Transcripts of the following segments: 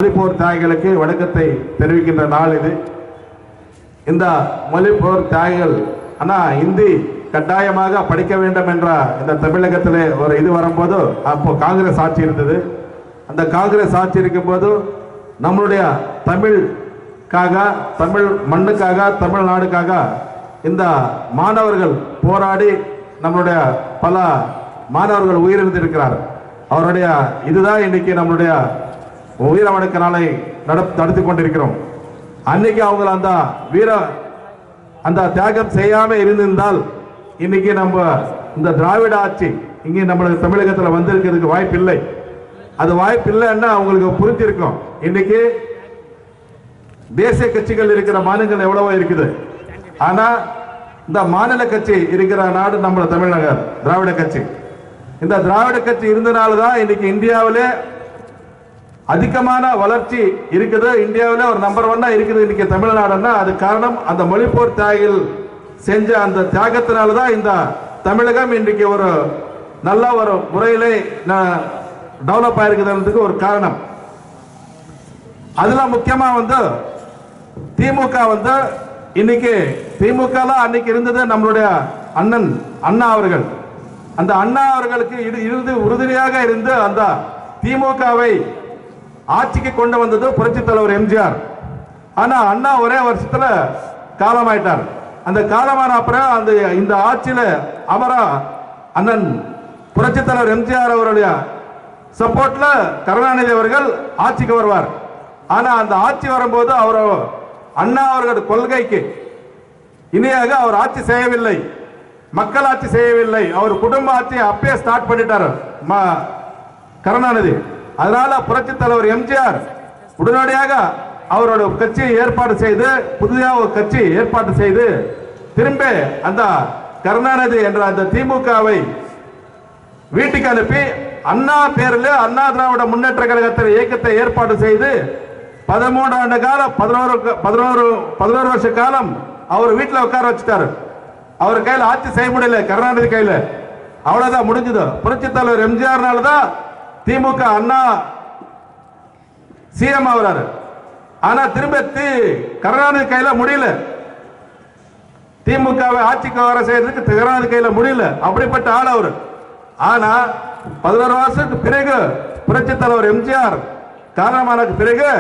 மொழிப்போர் தியாகிகளுக்கு வணக்கத்தை தெரிவிக்கின்ற நாள் இது. இந்த மொழிப்போர் தியாகிகள் இந்தி கட்டாயமாக படிக்க வேண்டும் என்ற இந்த தமிழகத்திலே ஒரு இது வரும்போது அப்போ காங்கிரஸ் ஆட்சி இருந்தது. அந்த காங்கிரஸ் ஆட்சி இருக்கும் போது நம்மளுடைய தமிழுக்காக, தமிழ் மண்ணுக்காக, தமிழ்நாடுக்காக இந்த மாணவர்கள் போராடி நம்மளுடைய பல மாணவர்கள் உயிரிழந்திருக்கிறார். அவருடைய இதுதான் இன்னைக்கு நம்மளுடைய உயிர வணக்க நாளை நடத்தி கொண்டிருக்கிறோம். அன்னைக்கு அவங்க அந்த தியாகம் செய்யாம இருந்திருந்தால் இன்னைக்கு நம்ம இந்த திராவிட ஆட்சி இங்கே நம்மளுக்கு தமிழகத்தில் வந்திருக்கிறதுக்கு வாய்ப்பு இல்லை. அது வாய்ப்பு இல்லைன்னா அவங்களுக்கு புரிஞ்சிருக்கும். இன்னைக்கு தேசிய கட்சிகள் இருக்கிற மாநிலங்கள் எவ்வளவோ இருக்குது. ஆனா இந்த மாநில கட்சி இருக்கிற நாடு நம்ம தமிழக திராவிட கட்சி. இந்த திராவிட கட்சி இருந்தனால்தான் இன்னைக்கு இந்தியாவிலே அதிகமான வளர்ச்சி இருக்குது. இந்தியாவில் ஒரு நம்பர் 1 இருக்குது இன்னைக்கு தமிழ்நாடுன்னா அது காரணம் அந்த மொழிப்போர் தியாகிகள் செஞ்ச அந்த தியாகத்தினால்தான் இந்த தமிழகம் இன்றைக்கு ஒரு நல்ல ஒரு முறையிலே டெவலப் ஆயிருக்குதுன்றதுக்கு ஒரு காரணம். அதுல முக்கியமா திமுக இன்னைக்கு திமுக அன்னைக்கு இருந்தது நம்மளுடைய அண்ணன் அண்ணா அவர்கள். அந்த அண்ணா அவர்களுக்கு இருந்து உறுதுணையாக இருந்து அந்த திமுகவை ஆட்சிக்கு கொண்டு வந்தது புரட்சி தலைவர் எம்ஜிஆர். ஆனா அண்ணா ஒரே வருஷத்துல காலமாயிட்டார். அந்த காலமான அப்புறம் இந்த ஆட்சியில அமரா அண்ணன் புரட்சி தலைவர் எம்ஜிஆர் அவருடைய சப்போர்ட்ல கருணாநிதி அவர்கள் ஆட்சிக்கு வருவார். ஆனா அந்த ஆட்சி வரும்போது அவர் அண்ணா அவர்கள் கொள்கைக்கு இணையாக அவர் ஆட்சி செய்யவில்லை, மக்கள் ஆட்சி செய்யவில்லை. அவர் குடும்ப ஆட்சி அப்பயே ஸ்டார்ட் பண்ணிட்டார் கருணாநிதி. அதனால புரட்சி தலைவர் எம்ஜிஆர் உடனடியாக அவரோட கட்சியை ஏற்பாடு செய்து புதிதாக ஒரு கட்சி ஏற்பாடு செய்து திரும்ப அந்த கருணாநிதி என்ற அந்த திமுகவை வீட்டுக்கு அனுப்பி அண்ணா பேரில் அண்ணா திராவிட முன்னேற்ற கழகத்தின் இயக்கத்தை ஏற்பாடு செய்து 13 ஆண்டு காலம் 11 வருஷ காலம் அவர் வீட்டில் உட்கார வச்சுட்டாரு. அவர் கையில் ஆட்சி செய்ய முடியல, கருணாநிதி கையில். அவ்வளவுதான் முடிஞ்சது. புரட்சி தலைவர் எம்ஜிஆர்னால தான் திமுக அண்ணா சிஎம் ஆகிறாரு. ஆனா திரும்ப கருணாநிதி கையில முடியல. திமுகவை ஆட்சிக்கு வர செய்யறதுக்கு கருணாநிதி கையில முடியல. அப்படிப்பட்ட ஆள் அவரு. ஆனா 11 வருஷத்துக்கு பிறகு புரட்சி தலைவர் எம்ஜிஆர் காரணமான பிறகு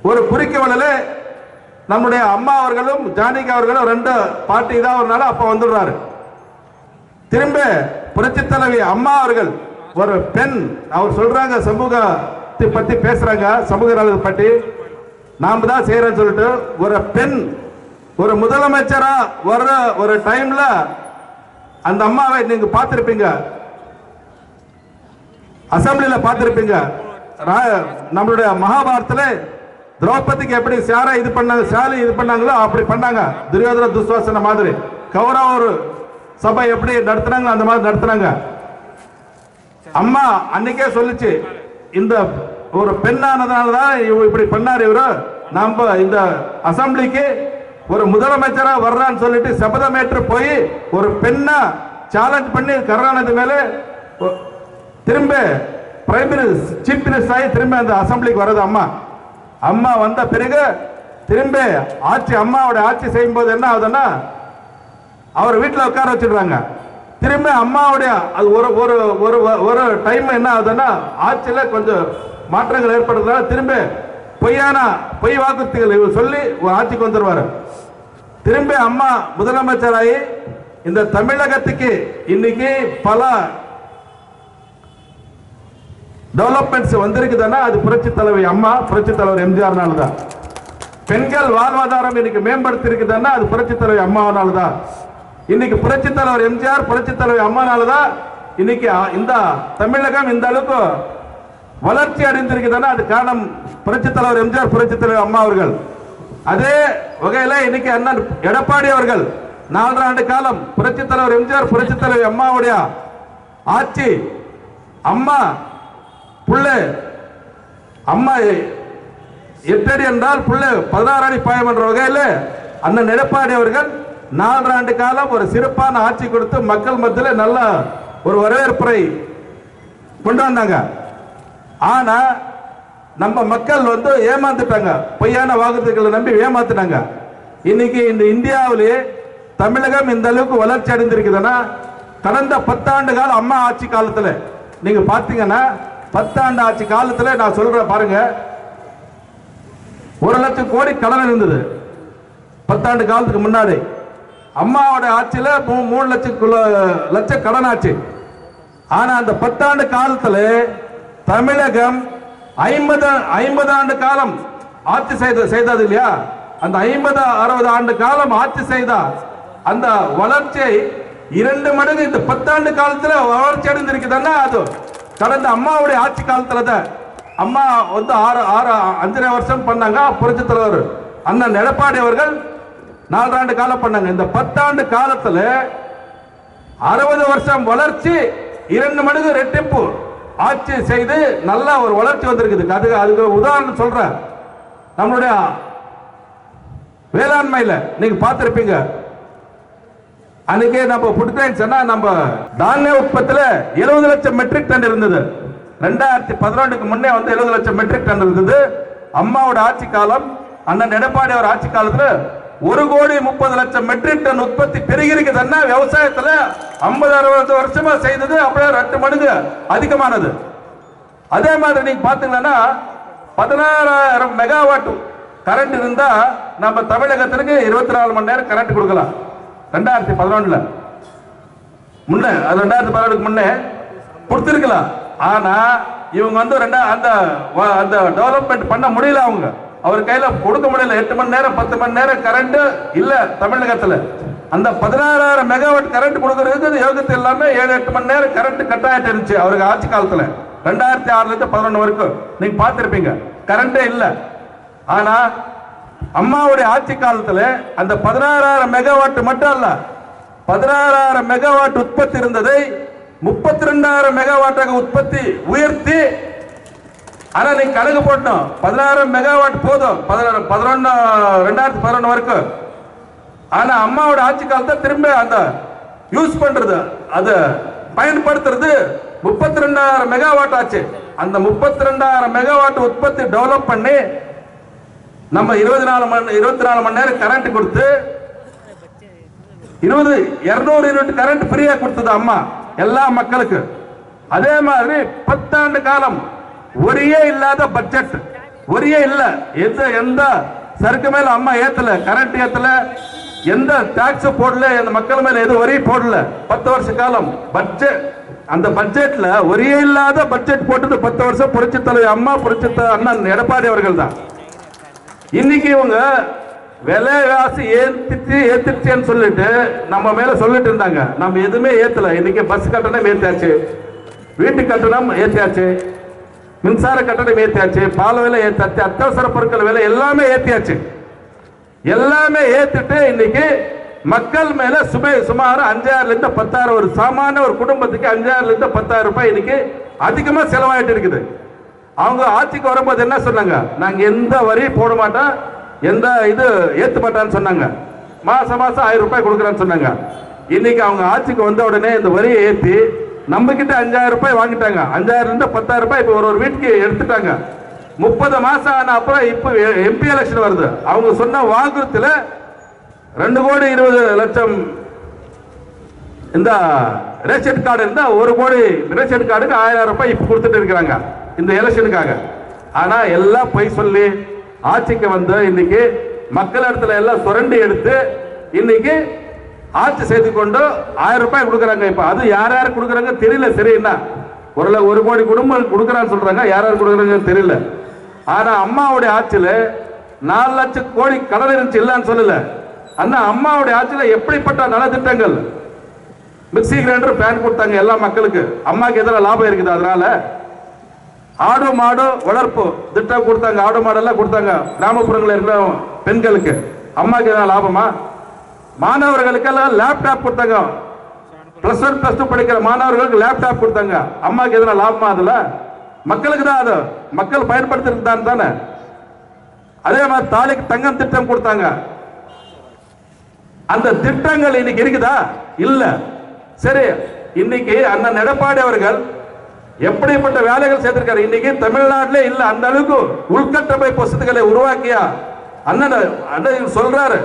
ஒரு குறிக்கோளில் நம்முடைய அம்மா அவர்களும் ஜானகி அவர்களும் 2 பார்ட்டி தான் ஒரு நாள் அப்ப வந்துடுறாரு. திரும்ப புரட்சி தலைவி அம்மா அவர்கள் ஒரு பெண், அவர் சொல்றாங்க சமூகத்தை பத்தி பேசுறாங்க, சமூக நலத்தை பற்றி நாம தான் செய்யறோம்னு சொல்லிட்டு ஒரு பெண் ஒரு முதலமைச்சரா வர்ற ஒரு டைம்ல அந்த அம்மாவை நீங்க பார்த்திருப்பீங்க, அசம்பிளில பார்த்திருப்பீங்க. நம்மளுடைய மகாபாரதத்துல திரௌபதிக்கு எப்படி சாரை இது பண்ணாங்க, சாலி இது பண்ணாங்களோ அப்படி பண்ணாங்க. துரியோதன துஸ்வாசன மாதிரி கௌரவ ஒரு சபை எப்படி நடத்துனாங்க அந்த மாதிரி நடத்துனாங்க. அம்மா அன்னைக்கே சொல்லிச்சு, இந்த ஒரு பெண்ணானதுனாலதான் இப்படி பண்ணாரு இவரு. நம்ம இந்த அசம்பிளிக்கு ஒரு முதலமைச்சரா வர்றான்னு சொல்லிட்டு சபதமேற்று போய் ஒரு பெண்ணா சேலஞ்ச் பண்ணி கருணாநிதி மேல திரும்ப பிரைம் மினிஸ்டர் சீஃப் மினிஸ்டர் ஆகி திரும்ப அந்த அசம்பிளிக்கு வர்றது அம்மா. அம்மா வந்த பிறகு திரும்ப ஆட்சி அம்மாவோட ஆட்சி செய்யும் போது என்ன ஆகுதுன்னா அவர் வீட்டில் உட்கார வச்சிடுறாங்க. திரும்ப அம்மாவுடைய அது ஒரு ஒரு ஒரு ஒரு டைம் என்ன ஆகுதுன்னா ஆட்சியில் கொஞ்சம் மாற்றங்கள் ஏற்படுறதுனால திரும்ப பொய் வாக்குறுதிகள் சொல்லி ஆட்சிக்கு வந்துடுவார். திரும்ப அம்மா முதலமைச்சராகி இந்த தமிழகத்துக்கு இன்னைக்கு பல டெவலப்மெண்ட்ஸ் வந்திருக்குதுன்னா அது புரட்சி தலைவி அம்மா, புரட்சி தலைவர் எம்ஜிஆர்னால தான். பெண்கள் வாழ்வாதாரம் இன்னைக்கு மேம்படுத்தி இருக்குதுன்னா அது புரட்சி தலைவி அம்மாவனால தான். இன்னைக்கு புரட்சி தலைவர் எம்ஜிஆர், புரட்சி தலைவர் அம்மானாலதான் இன்னைக்கு இந்த தமிழகம் இந்த அளவுக்கு வளர்ச்சி அடைந்திருக்குதுன்னா அது காரணம் புரட்சி தலைவர் எம்ஜிஆர், புரட்சி தலைவர் அம்மா அவர்கள். அதே வகையில இன்னைக்கு அண்ணன் எடப்பாடி அவர்கள் 4 ஆண்டு காலம் புரட்சி தலைவர் எம்ஜிஆர், புரட்சி தலைவர் அம்மாவுடைய ஆட்சி. அம்மா புள்ள அம்மா 8 அடி என்றால் புள்ள 16 அடி பாயம் என்ற வகையில் அண்ணன் எடப்பாடி அவர்கள் 4 ஆண்டு காலம் ஒரு சிறப்பான ஆட்சி கொடுத்து மக்கள் மத்தியில் நல்ல ஒரு வரவேற்பை கொண்டு வந்தாங்க. ஆனா நம்ம மக்கள் ஏமாந்துட்டாங்க, பொய்யான வாக்குறுதிகளை நம்பி ஏமாத்துனாங்க. இன்னைக்கு இந்த இந்தியாவிலேயே தமிழகம் இந்த அளவுக்கு வளர்ச்சி அடைந்திருக்குதுன்னா கடந்த 10 ஆண்டு கால அம்மா ஆட்சி காலத்துல நீங்க பாத்தீங்கன்னா 10 ஆண்டு ஆட்சி காலத்துல நான் சொல்றேன் பாருங்க, 1 லட்சம் கோடி கடன் இருந்தது 10 ஆண்டு காலத்துக்கு முன்னாடி. அம்மாவோட ஆட்சியில 3 லட்சம் கடன் ஆச்சு. ஆனா அந்த 10 ஆண்டு காலத்துல தமிழகம் 50 ஆண்டு காலம் ஆட்சி செய்தது இல்லையா? அந்த 50-60 ஆண்டு காலம் ஆட்சி செய்த அந்த வளர்ச்சியை 2 மடங்கு இந்த 10 ஆண்டு காலத்துல வளர்ச்சி அடைந்திருக்குதுன்னா அது கடந்த அம்மாவுடைய ஆட்சி காலத்துல தான். அம்மா 5.5 வருஷம் பண்ணாங்க. புரட்சி தலைவர் அண்ணன் எடப்பாடி அவர்கள் 4 ஆண்டு காலம் பண்ணாங்க. இந்த 10 ஆண்டு காலத்துல 60 வருஷம் வளர்ச்சி 2 மடங்கு ரெட்டிப்பு ஆட்சி செய்து நல்ல ஒரு வளர்ச்சி வந்திருக்குது. அதுக்கு உதாரணம் சொல்றேன். நம்மளுடைய வேளாண்மையில நீங்க பார்த்திருப்பீங்க, அன்னைக்கு நம்ம புட்கிரைன்ஸ்னா நம்ம தானிய உற்பத்தியில 70 லட்சம் மெட்ரிக் டன் இருந்தது. 2011க்கு முன்னே 70 லட்சம் மெட்ரிக் டன் இருந்தது. அம்மாவோட ஆட்சி காலம், அண்ணன் எடப்பாடி அவர் ஆட்சி காலத்துல 1,30,00,000 மெட்ரிக் டன் உற்பத்தி பெருகிருக்குதுன்னா விவசாயத்துல 50-60 வருஷமா செய்தது அப்படியே 2 மடங்கு அதிகமானது. அதே மாதிரி நீங்க பாத்தீங்கன்னா 16,000 மெகாவாட் கரண்ட் இருந்தா நம்ம தமிழகத்திற்கு 24 மணி நேரம் கரண்ட் கொடுக்கலாம். 2011 முன்ன 2011க்கு முன்னே கொடுத்திருக்கலாம். ஆனா இவங்க அந்த டெவலப்மெண்ட் பண்ண முடியல. அவர் கையில கொடுக்க முடியல. 8 மணி நேரம் 10 மணி நேரம் கரண்ட் இல்ல தமிழகத்துல. அந்த 16,000 மெகாவாட் கரண்ட் கொடுக்கறதுக்கு யோகத்தை இல்லாம 7-8 மணி நேரம் கரண்ட் கட் ஆயிட்டு இருந்துச்சு அவருக்கு ஆட்சி காலத்துல. 2006ல இருந்து 2011 வரைக்கும் நீங்க பார்த்திருப்பீங்க, கரண்டே இல்ல. ஆனா அம்மாவுடைய ஆட்சி காலத்துல அந்த 16,000 மெகாவாட் மட்டும் அல்ல, 16,000 மெகாவாட் உற்பத்தி இருந்ததை 32,000 மெகாவாட்டாக உற்பத்தி உயர்த்தி, ஆனா நீங்க கணக்கு போட்டோம் 16,000 மெகாவாட் போதும் 2011 வரைக்கும். ஆனா அம்மாவோட ஆட்சி காலத்தை திரும்ப அந்த யூஸ் பண்றது அது பயன்படுத்துறது 32,000 மெகாவாட் ஆச்சு. அந்த 32,000 மெகாவாட் உற்பத்தி டெவலப் பண்ணி நம்ம 24 மணி நேரம் கரண்ட் கொடுத்து 200 யூனிட் கரண்ட் ஃப்ரீயா கொடுத்தது அம்மா எல்லா மக்களுக்கு. அதே மாதிரி 10 ஆண்டு காலம் ஒரே இல்லாத பட்ஜெட், ஒரே இல்ல. எந்த சரக்கு மேல அம்மா ஏத்தல, கரண்ட் ஏத்தல, எந்த டாக்ஸ் போடல, அந்த மக்கள் மேல எது வரி போடல. 10 வருஷ காலம் பட்ஜெட், அந்த பட்ஜெட்ல ஒரே இல்லாத பட்ஜெட் போட்டது 10 வருஷம் புரட்சி தலைவர் அம்மா, புரட்சி அண்ணன் எடப்பாடி அவர்கள் தான். இன்னைக்கு இவங்க விலைவாசி ஏத்திருச்சேன்னு சொல்லிட்டு நம்ம மேல சொல்லிட்டு இருந்தாங்க. நம்ம எதுவுமே ஏத்தல. இன்னைக்கு பஸ் கட்டணம் ஏத்தியாச்சு, வீட்டு கட்டணம் ஏத்தியாச்சு, மின்சார கட்டணம் ஏத்தியாச்சு, பால் விலை ஏத்தாச்சு, அத்தியாவசர பொருட்கள் விலை எல்லாமே ஏத்தியாச்சு. எல்லாமே ஏத்திட்டு இன்னைக்கு மக்கள் மேல சுமார் 5,000 இருந்து 10,000 ஒரு சாமானிய ஒரு குடும்பத்துக்கு 5,000 இருந்து 10,000 ரூபாய் இன்னைக்கு அதிகமா செலவாயிட்டு இருக்குது. அவங்க ஆட்சிக்கு வரும்போது என்ன சொன்னாங்க, நாங்க எந்த வரி போட மாட்டோம், எந்த இது ஏத்து மாட்டான்னு சொன்னாங்க. மாசம் 1,000 ரூபாய் கொடுக்குறான்னு சொன்னாங்க. இன்னைக்கு அவங்க ஆட்சிக்கு வந்த உடனே இந்த வரியை ஏத்தி நம்ம கிட்ட 5,000 ரூபாய் வாங்கிட்டாங்க. 5,000 இருந்து 10,000 ரூபாய் இப்ப ஒரு வீட்டுக்கு எடுத்துட்டாங்க. 30 மாசம் ஆன அப்புறம் இப்ப எம்பி எலெக்ஷன் வருது. அவங்க சொன்ன வாக்குறுதியில 2,20,00,000 இந்த ரேஷன் கார்டு இருந்தா 1 கோடி ரேஷன் கார்டுக்கு 1,000 ரூபாய் இப்ப கொடுத்துட்டு இருக்கிறாங்க இந்த எலெக்ஷனுக்காக. ஆனா எல்லாம் பொய் சொல்லி ஆட்சிக்கு வந்து இன்னைக்கு மக்கள் இடத்துல எல்லாம் சுரண்டி எடுத்து இன்னைக்கு ஆட்சி செய்து கொண்டு 1,000 ரூபாய் கொடுக்குறாங்க. இப்ப அது யார் யார் கொடுக்குறாங்க தெரியல. சரின்னா 1 கோடி குடும்பம் கொடுக்குறான்னு சொல்றாங்க, யார் யார் கொடுக்குறாங்க தெரியல. ஆனா அம்மாவுடைய ஆட்சியில 4 லட்சம் கோடி கடன் இருந்துச்சு, இல்லன்னு சொல்லல. ஆனா அம்மாவுடைய ஆட்சியில எப்படிப்பட்ட நலத்திட்டங்கள், மிக்சி கிரைண்டர் பேன் கொடுத்தாங்க எல்லா மக்களுக்கு. அம்மாக்கு எதிராக லாபம் இருக்குது. அதனால ஆடு மாடு வளர்ப்பு திட்டம் கொடுத்தாங்க, ஆடு மாடெல்லாம் கொடுத்தாங்க கிராமப்புறங்களில் இருக்கிற பெண்களுக்கு. அம்மாக்கு எதாவது லாபமா? மாணவர்களுக்கெல்லாம் லேப்டாப் கொடுத்தாங்க, +1 +2 படிக்கிற மாணவர்களுக்கு லேப்டாப் கொடுத்தாங்க. அம்மாக்கு எதனா லாபமா? அதுல மக்களுக்கு தான், அது மக்கள் பயன்படுத்திட்டு தானே. அதே மாதிரி தாலிக்கு தங்கம் திட்டம் கொடுத்தாங்க. அந்த திட்டங்கள் இன்னைக்கு இருக்குதா? இல்ல. சரி, இன்னைக்கு அண்ணன் எடப்பாடி அவர்கள் எப்படிப்பட்ட வேலைகள் செய்திருக்காரு. இன்னைக்கு தமிழ்நாட்டிலே இல்ல அந்த அளவுக்கு உள்கட்டமைப்பு வசதிகளை உருவாக்கிய அண்ணன் அண்ணன் சொல்றாரு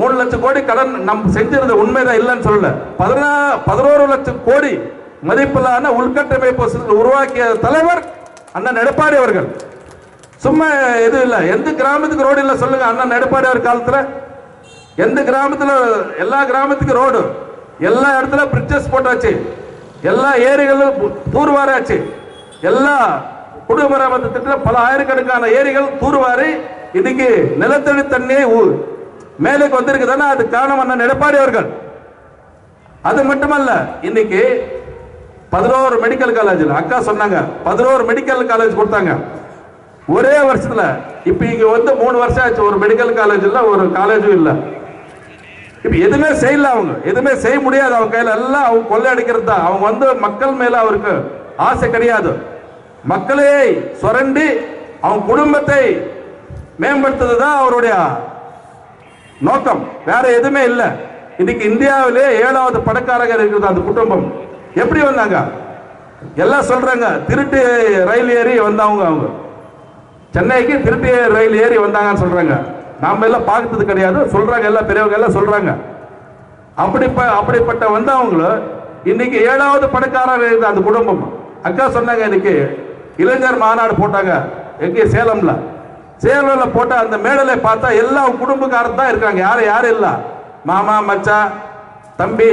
3 லட்சம் கோடி கடன் நம்ம செஞ்சிருந்த உண்மைதான் இல்லைன்னு சொல்லல. 11 லட்சம் கோடி மதிப்பிலான உள்கட்டமைப்பு வசதிகள் உருவாக்கிய தலைவர் அண்ணன் எடப்பாடி அவர்கள். சும்மா எது இல்ல, எந்த கிராமத்துக்கு ரோடு இல்ல சொல்லுங்க. அண்ணன் எடப்பாடி அவர் காலத்துல எந்த கிராமத்துல, எல்லா கிராமத்துக்கு ரோடு, எல்லா இடத்துல பிரிட்ஜஸ் போட்டாச்சு, எல்லா ஏரிகளும் தூர்வாராச்சு, எல்லா குடிமராமத்து திட்டம் பல ஆயிரக்கணக்கான ஏரிகள் தூர்வாரி இன்னைக்கு நிலத்தடி தண்ணி மேலுக்கு வந்திருக்குதுன்னா அது காரணம் அண்ணன் எடப்பாடி அவர்கள். அது மட்டுமல்ல, இன்னைக்கு 11 மெடிக்கல் காலேஜ், அக்கா சொன்னாங்க 11 மெடிக்கல் காலேஜ் கொடுத்தாங்க ஒரே வருஷத்துல. இப்ப இங்க வந்து 3 வருஷம் ஆச்சு, ஒரு மெடிக்கல் காலேஜ் இல்ல, ஒரு காலேஜும் இல்ல. இப்ப எதுவுமே செய்யல, அவங்க எதுவுமே செய்ய முடியாது. அவங்க கையில எல்லாம் அவங்க கொள்ளையடிக்கிறது தான். அவங்க வந்து மக்கள் மேல அவருக்கு ஆசை கிடையாது. மக்களே சுரண்டி அவங்க குடும்பத்தை மேம்படுத்துறதுதான் அவருடைய நோக்கம், வேற எதுவுமே இல்லை. இன்னைக்கு இந்தியாவிலே 7வது பணக்காரர்கள் இருக்குது அந்த குடும்பம். எப்படி வந்தாங்க எல்லாம் சொல்றாங்க. திருட்டு ரயில் ஏறி வந்தவங்க, அவங்க சென்னைக்கு திருட்டு ரயில் ஏறி வந்தாங்கன்னு சொல்றாங்க. நாம எல்லாம் பார்த்தது கிடையாது சொல்றாங்க, எல்லாம் பெரியவங்க எல்லாம் சொல்றாங்க. அப்படிப்பட்ட வந்தவங்களும் இன்னைக்கு 7வது பணக்காரர் அந்த குடும்பம். அக்கா சொன்னாங்க, இன்னைக்கு இளைஞர் மாநாடு போட்டாங்க எங்கே சேலம்ல. சேலம்ல போட்ட அந்த மேடலை பார்த்தா எல்லா குடும்பக்காரர் தான் இருக்காங்க, யாரும் இல்ல. மாமா, மச்சா, தம்பி,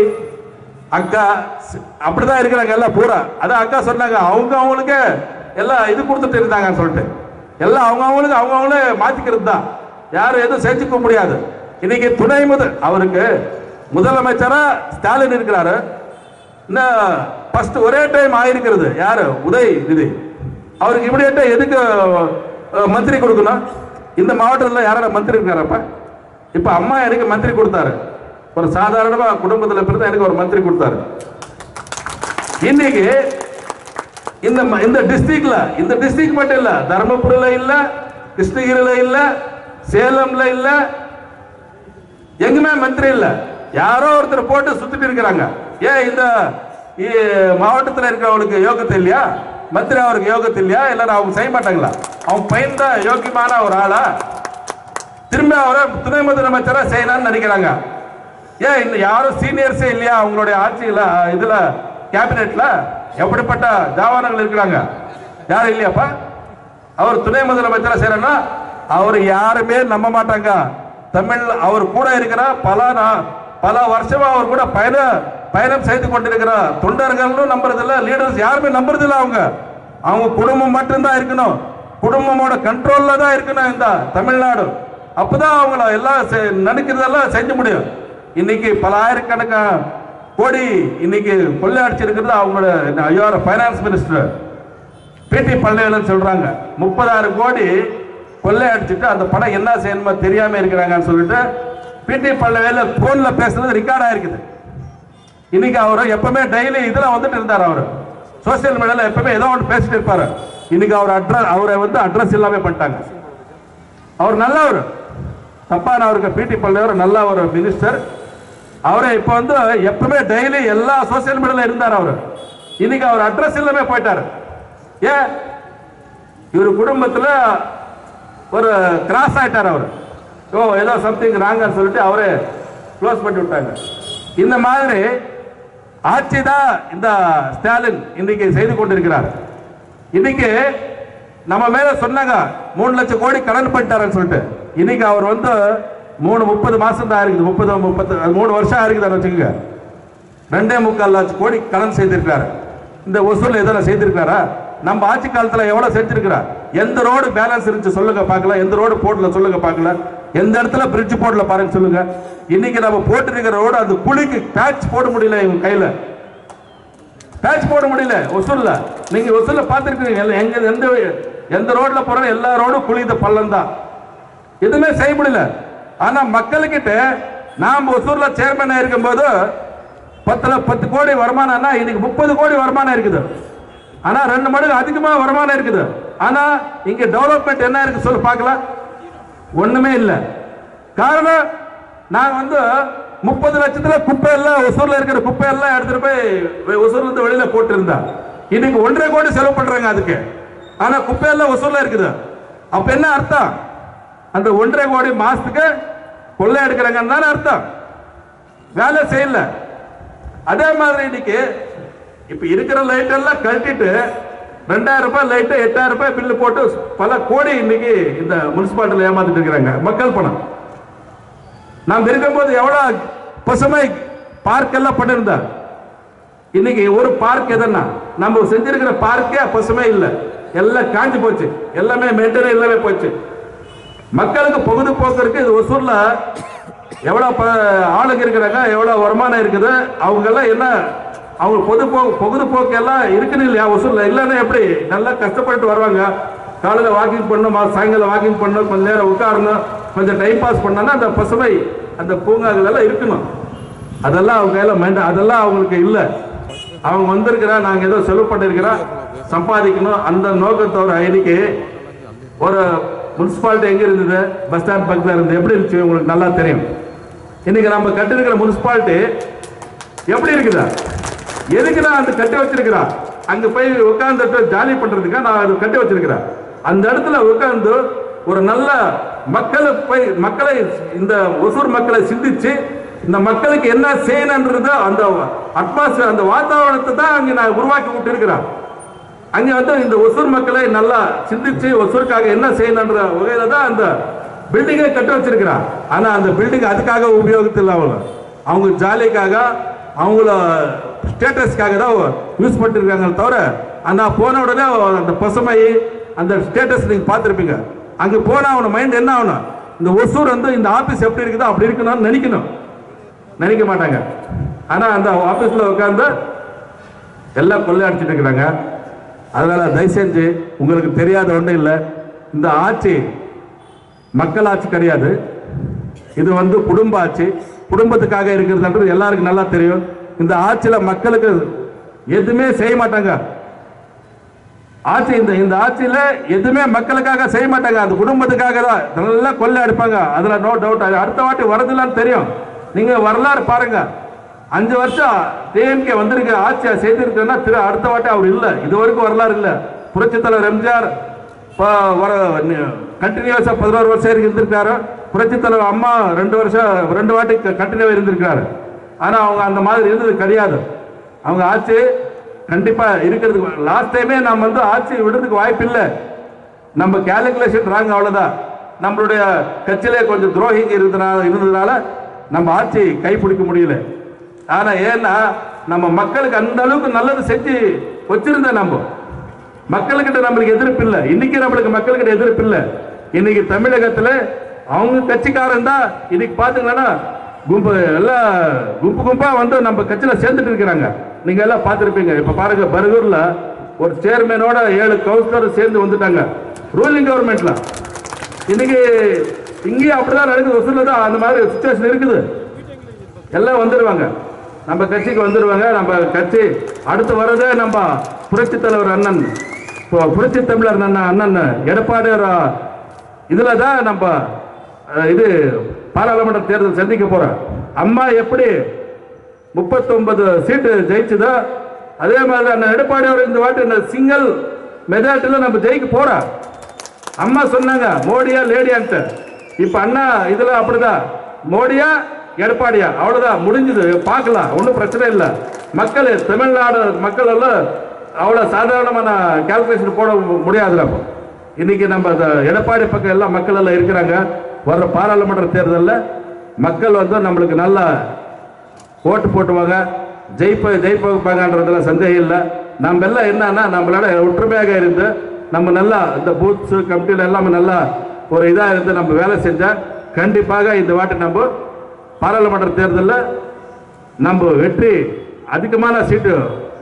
அக்கா அப்படிதான் இருக்கிறாங்க எல்லாம் பூரா. அதான் அக்கா சொன்னாங்க, அவங்களுக்கு எல்லாம் இது கொடுத்துட்டு இருந்தாங்கன்னு சொல்லிட்டு எல்லாம் அவங்களே மாத்திக்கிறது தான், யாரும் எதுவும் செஞ்சுக்க முடியாது. இன்னைக்கு துணை அவருக்கு முதலமைச்சரா ஸ்டாலின் இருக்கிறாரு. இன்னும் ஒரே டைம் ஆயிருக்கிறது யாரு, உதயநிதி. அவருக்கு இமிடியேட்டா எதுக்கு மந்திரி கொடுக்கணும்? இந்த மாவட்டத்தில் யாராவது மந்திரி இருக்காரப்ப? இப்ப அம்மா எனக்கு மந்திரி கொடுத்தாரு, ஒரு சாதாரணமா குடும்பத்தில் பிறந்த எனக்கு ஒரு மந்திரி கொடுத்தாரு. இன்னைக்கு இந்த டிஸ்ட்ரிக்ட் மட்டும் இல்ல, தர்மபுரியில இல்ல, கிருஷ்ணகிரியில இல்ல, சேலம்ல இல்ல, எங்குமே மந்திரி இல்ல. யாரோ ஒருத்தர் போட்டு சுத்திட்டு இருக்கிறாங்க. ஏன் இந்த மாவட்டத்தில் இருக்கிறவங்களுக்கு யோகத்தை இல்லையா? மந்திரி அவருக்கு யோகத்தை இல்லையா? எல்லாரும் அவங்க செய்ய மாட்டாங்களா? அவங்க பையன் தான் யோகியமான ஒரு ஆளா? திரும்ப அவரை துணை முதலமைச்சரா செய்யணும்னு நினைக்கிறாங்க. ஏன் இந்த யாரும் சீனியர்ஸே இல்லையா அவங்களுடைய ஆட்சியில, இதுல கேபினெட்ல? எப்படிப்பட்ட ஜாவானங்கள் இருக்கிறாங்க, யாரும் இல்லையாப்பா? அவர் துணை முதலமைச்சரா செய்யறா அவர் யாருமே நம்ப மாட்டாங்க. அவர் கூட இருக்கிற பல வருஷமா அவர் கூட பயணம் செய்து கொண்டிருக்கிற தொண்டர்களும் நம்புறதில்ல, லீடர்ஸ் யாருமே நம்புறதில்ல. அவங்க குடும்பம் மட்டும்தான் இருக்கணும், குடும்பமோட கண்ட்ரோல்ல தான் இருக்கணும் இந்த தமிழ்நாடு. அப்பதான் அவங்கள எல்லாம் நினைக்கிறதெல்லாம் செஞ்ச முடியும். இன்னைக்கு பல ஆயிரக்கணக்கான கோடி இன்னைக்கு கொள்ளையடிச்சிருக்கிறது அவங்களோட பைனான்ஸ் மினிஸ்டர் பிடி பழனிவேலன் சொல்றாங்க. 30,000 கோடி கொள்ளையடிச்சிட்டு அந்த படம் என்ன செய்யணுமோ தெரியாம இருக்கிறாங்கன்னு சொல்லிட்டு பிடி பழனிவேலன் போன்ல பேசுறது ரெக்கார்ட் ஆயிருக்குது. இன்னைக்கு அவர் எப்பவுமே டெய்லி இதெல்லாம் வந்துட்டு இருந்தார். அவர் சோசியல் மீடியால எப்பவுமே ஏதோ ஒன்று பேசிட்டு இருப்பாரு. இன்னைக்கு அவரை வந்து அட்ரஸ் இல்லாம பண்ணிட்டாங்க. அவர் நல்லவர், தப்பான அவருக்கு பிடி பழனிவேலன் நல்ல ஒரு மினிஸ்டர். அவரை இப்ப வந்து எப்பவுமே டெய்லி எல்லா சோசியல் மீடியால இருந்தார். அவர் இன்னைக்கு அவர் அட்ரஸ் இல்லாம போயிட்டாரு. ஏன்? இவர் குடும்பத்துல ஒரு கிராஸ் ஆயிட்டார். அவர் ஏதோ சம்திங் ராங்கன்னு சொல்லிட்டு அவரே க்ளோஸ் பண்ணி விட்டாங்க. இந்த மாதிரி ஆட்சி தான் இந்த ஸ்டாலின் இன்னைக்கு செய்து கொண்டிருக்கிறார். இன்னைக்கு நம்ம மேல சொன்னாங்க 3 லட்சம் கோடி கடன் பண்ணிட்டாருன்னு சொல்லிட்டு. இன்னைக்கு அவர் வந்து 30 மாசம் தான் இருக்குது, 3 வருஷம் இருக்குதான்னு வச்சுக்கோங்க. 2.25 லட்சம் கோடி கடன் செய்திருக்கிறாரு. இந்த வசூல் எதனா செய்திருக்காரா? நம்ம ஆட்சி காலத்தில் எவ்வளவு செஞ்சிருக்கிறார்? எந்த ரோடு பேலன்ஸ் இருந்துச்சு சொல்லுங்க பார்க்கலாம், எந்த ரோடு போடல சொல்லுங்க பார்க்கலாம், எந்த இடத்துல பிரிட்ஜ் போடல பாருங்க சொல்லுங்க. இன்னைக்கு நம்ம போட்டிருக்கிற ரோடு அந்த குழிக்கு பேட்ச் போட முடியல, இவங்க கையில பேட்ச் போட முடியல வசூல்ல. நீங்க வசூல்ல பார்த்துருக்கீங்க, எந்த ரோட்ல போறோம் எல்லா ரோடும் குழிந்த பள்ளம் தான், எதுவுமே செய்ய முடியல. ஆனா மக்கள்கிட்ட நாம் ஒசூர்ல சேர்மன் இருக்கும் போது 10 கோடி வருமானம்னா இன்னைக்கு 30 கோடி வருமானம் இருக்குது. ஆனா 2 மடங்கு அதிகமா வருமானம் இருக்குது. ஆனா இங்க டெவலப்மெண்ட் என்ன இருக்கு சொல்லு பார்க்கலாம், ஒண்ணுமே இல்ல. காரணம் நாங்க வந்து 30 லட்சத்துல குப்பை எல்லாம் ஒசூர்ல இருக்கிற குப்பை எல்லாம் எடுத்துட்டு போய் ஒசூர்ல இருந்து வெளியில போட்டு இருந்தா இன்னைக்கு 1.5 கோடி செலவு பண்றாங்க அதுக்கு. ஆனா குப்பையெல்லாம் வசூலா இருக்குது. அப்ப என்ன அர்த்தம்? அந்த 1.5 கோடி மாசத்துக்கு கொள்ளை எடுக்கிறாங்கன்னு தானே அர்த்தம். வேலை செய்யல. அதே மாதிரி இன்னைக்கு இப்ப இருக்கிற லைட் எல்லாம் கழட்டிட்டு 2000 ரூபாய் லைட் 8000 ரூபாய் பில்லு போட்டு பல கோடி இன்னைக்கு இந்த முனிசிபாலிட்டியில் ஏமாத்திட்டு இருக்கிறாங்க. மக்கள் பணம். நாம் இருக்கும்போது எவ்வளவு பசுமை பார்க் எல்லாம் பண்ணிருந்தா. இன்னைக்கு ஒரு பார்க் எதனா நம்ம செஞ்சிருக்கிற பார்க்கே பசுமை இல்லை, எல்லாம் காஞ்சி போச்சு, எல்லாமே மெயின்டைன் இல்லாம போச்சு. மக்களுக்கு பொழுதுபோக்கு இது ஒசூர்ல எவ்வளவு ஆளுங்க இருக்கிறாங்க, எவ்வளவு வருமானம் இருக்குது, அவங்க எல்லாம் என்ன அவங்க பொழுதுபோக்கு எல்லாம் இருக்குன்னு இல்லையா ஒசூர்ல? இல்லைன்னா எப்படி? நல்லா கஷ்டப்பட்டு வருவாங்க. காலையில வாக்கிங் பண்ணணும், சாயங்காலம் வாக்கிங் பண்ணணும், கொஞ்சம் நேரம் உட்காரணும், கொஞ்சம் டைம் பாஸ் பண்ணா அந்த பசுமை அந்த பூங்காக்கள் எல்லாம் இருக்கணும். அதெல்லாம் அவங்க கையில அதெல்லாம் அவங்களுக்கு இல்லை. அவங்க வந்திருக்கிறா, நாங்க ஏதோ செலவு பண்ணிருக்கிறோம், சம்பாதிக்கணும் அந்த நோக்கத்தோட. இன்னைக்கு ஒரு முனிசிபாலிட்டி எங்க இருந்தது? பஸ் ஸ்டாண்ட் பக்கத்தில் இருந்தது. எப்படி இருந்துச்சு உங்களுக்கு நல்லா தெரியும். இன்னைக்கு நம்ம கட்டிருக்கிற முனிசிபாலிட்டி எப்படி இருக்குதா? எதுக்குதான் அந்த கட்டி வச்சிருக்கிறா? அங்க போய் உட்கார்ந்துட்டு ஜாலி பண்றதுக்கா நான் அது கட்டி வச்சிருக்கிறேன். அந்த இடத்துல உட்கார்ந்து ஒரு நல்ல மக்களை இந்த ஒசூர் மக்களை சிந்திச்சு இந்த மக்களுக்கு என்ன செய்யணும்ன்றது அந்த அட்மாஸ்பியர் அந்த வாத்தாவரணத்தை தான் அங்க நான் உருவாக்கி விட்டு இருக்கிறேன். அங்க வந்து இந்த ஒசூர் மக்களை நல்லா சிந்திச்சு ஒசூருக்காக என்ன செய்யணும்ன்ற வகையில தான் அந்த பில்டிங்கை கட்ட வச்சிருக்கிறான். ஆனா அந்த பில்டிங் அதுக்காக உபயோகத்தில் அவங்க ஜாலிக்காக அவங்கள ஸ்டேட்டஸ்க்காக தான் யூஸ் பண்ணிருக்காங்க தவிர, ஆனா போன உடனே அந்த பசுமை அந்த ஸ்டேட்டஸ் நீங்க பார்த்துருப்பீங்க. அங்க போனா அவன மைண்ட் என்ன ஆகணும்? இந்த ஒசூர் வந்து இந்த ஆபீஸ் எப்படி இருக்குதோ அப்படி இருக்கணும்னு நினைக்க மாட்டாங்க. ஆனா அந்த ஆபீஸ்ல உட்கார்ந்து எல்லாம் கொள்ளையடிச்சிட்டு இருக்கிறாங்க. அதனால தயவு செஞ்சு உங்களுக்கு தெரியாத ஒன்றும் இல்லை, இந்த ஆட்சி மக்கள் ஆட்சி கிடையாது. இது வந்து குடும்ப ஆட்சி, குடும்பத்துக்காக இருக்கிறதுன்றது எல்லாருக்கும் நல்லா தெரியும். இந்த ஆட்சியில மக்களுக்கு எதுவுமே செய்ய மாட்டாங்க. ஆட்சி இந்த ஆட்சியில எதுவுமே மக்களுக்காக செய்ய மாட்டாங்க, அந்த குடும்பத்துக்காக தான் நல்லா கொள்ளை அடிப்பாங்க. அதுல நோ டவுட். அடுத்த வாட்டி வரதுலான்னு தெரியும். நீங்க வரலாறு பாருங்க. 5 வருஷம் டிஎம்கே வந்திருக்க ஆட்சியா செய்திருக்கா அடுத்த வாட்டி அவர் இல்லை. இது வரைக்கும் வரலாறு இல்லை. புரட்சி தலைவர் எம்ஜிஆர் கண்டினியூஸா 11 வருஷம் இருந்திருக்காரு. புரட்சி தலைவர் அம்மா 2 வாட்டி கண்டினியூவா இருந்திருக்காரு. ஆனா அவங்க அந்த மாதிரி இருந்தது கிடையாது. அவங்க ஆட்சி கண்டிப்பா இருக்கிறது. லாஸ்ட் டைமே நம்ம வந்து ஆட்சி விடுறதுக்கு வாய்ப்பு இல்லை. நம்ம கால்குலேஷன் ராங், அவ்வளவுதான். நம்மளுடைய கட்சியிலே கொஞ்சம் துரோகிங்க இருந்ததுனால நம்ம ஆட்சி கைப்பிடிக்க முடியல. ஆனா ஏன்னா நம்ம மக்களுக்கு அந்த அளவுக்கு நல்லது செஞ்சு வச்சிருந்த நம்ம மக்கள்கிட்ட நம்மளுக்கு எதிர்ப்பு இல்லை. இன்னைக்கு நம்மளுக்கு மக்கள்கிட்ட எதிர்ப்பு இல்லை. இன்னைக்கு தமிழகத்துல அவங்க கட்சிக்காரன் தான் இன்னைக்கு பாத்தீங்கன்னா கும்பா வந்து நம்ம கட்சியில சேர்ந்துட்டு இருக்கிறாங்க. நீங்க எல்லாம் பார்த்திருப்பீங்க. இப்ப பாருங்க, பர்கூர்ல ஒரு சேர்மனோட 7 கவுன்சிலர் சேர்ந்து வந்துட்டாங்க ரூலிங் கவர்மெண்ட்ல. இன்னைக்கு இங்கேயும் அப்படிதான் நடக்குது. ஒசூர்ல தான் அந்த மாதிரி சிச்சுவேஷன் இருக்குது. எல்லாம் வந்துடுவாங்க, நம்ம கட்சிக்கு வந்துடுவாங்க. நம்ம கட்சி அடுத்து வரதே நம்ம புரட்சி தலைவர் அண்ணன், புரட்சி தமிழர் அண்ணன் எடப்பாடியார் இதுல தான் நம்ம இது பாராளுமன்ற தேர்தல் சந்திக்க போறோம். அம்மா எப்படி 39 சீட்டு ஜெயிச்சுதோ அதே மாதிரி அண்ணன் எடப்பாடியார் இந்த வாட்டி சிங்கிள் மெஜாரிட்டியில நம்ம ஜெயிக்க போறோம். அம்மா சொன்னாங்க மோடியா லேடியான்ட்டு. இப்ப அண்ணா இதுல அப்படிதான், மோடியா எடப்பாடியா அவ்வளவுதான், முடிஞ்சது. பார்க்கலாம், ஒன்றும் பிரச்சனை இல்லை. மக்கள் தமிழ்நாடு மக்கள் எல்லாம் அவ்வளவு சாதாரணமான கால்குலேஷன் போட முடியாது. நம்ம இன்னைக்கு நம்ம எடப்பாடி பக்கம் எல்லாம் மக்கள் எல்லாம் இருக்கிறாங்க. வர்ற பாராளுமன்ற தேர்தலில் மக்கள் வந்து நம்மளுக்கு நல்லா ஓட்டு போட்டுவாங்க, ஜெயிப்பாங்கன்றதுல சந்தேகம் இல்லை. நம்ம எல்லாம் என்னன்னா நம்மளால ஒற்றுமையாக இருந்து நம்ம நல்லா இந்த பூத்ஸ் கமிட்டியில் எல்லாமே நல்லா ஒரு இதாக இருந்து நம்ம வேலை செஞ்சா கண்டிப்பாக இந்த வாட்டி நம்ம பாராளுமன்ற தேர்தலில் நம்ம வெற்றி அதிகமான சீட்டு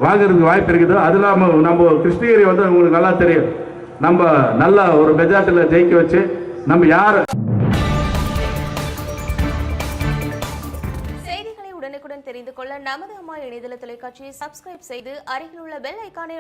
வாங்குறதுக்கு வாய்ப்பு இருக்குது. அது இல்லாமல் நம்ம கிருஷ்ணகிரி வந்து உங்களுக்கு நல்லா தெரியும், நம்ம நல்லா ஒரு மெஜாரிட்டியில் ஜெயிக்க வச்சு நம்ம யார். செய்திகளை உடனுக்குடன் தெரிந்து கொள்ள நமது அம்மா இணையதள தொலைக்காட்சியை சப்ஸ்கிரைப் செய்து அருகில் உள்ள பெல் ஐக்கானை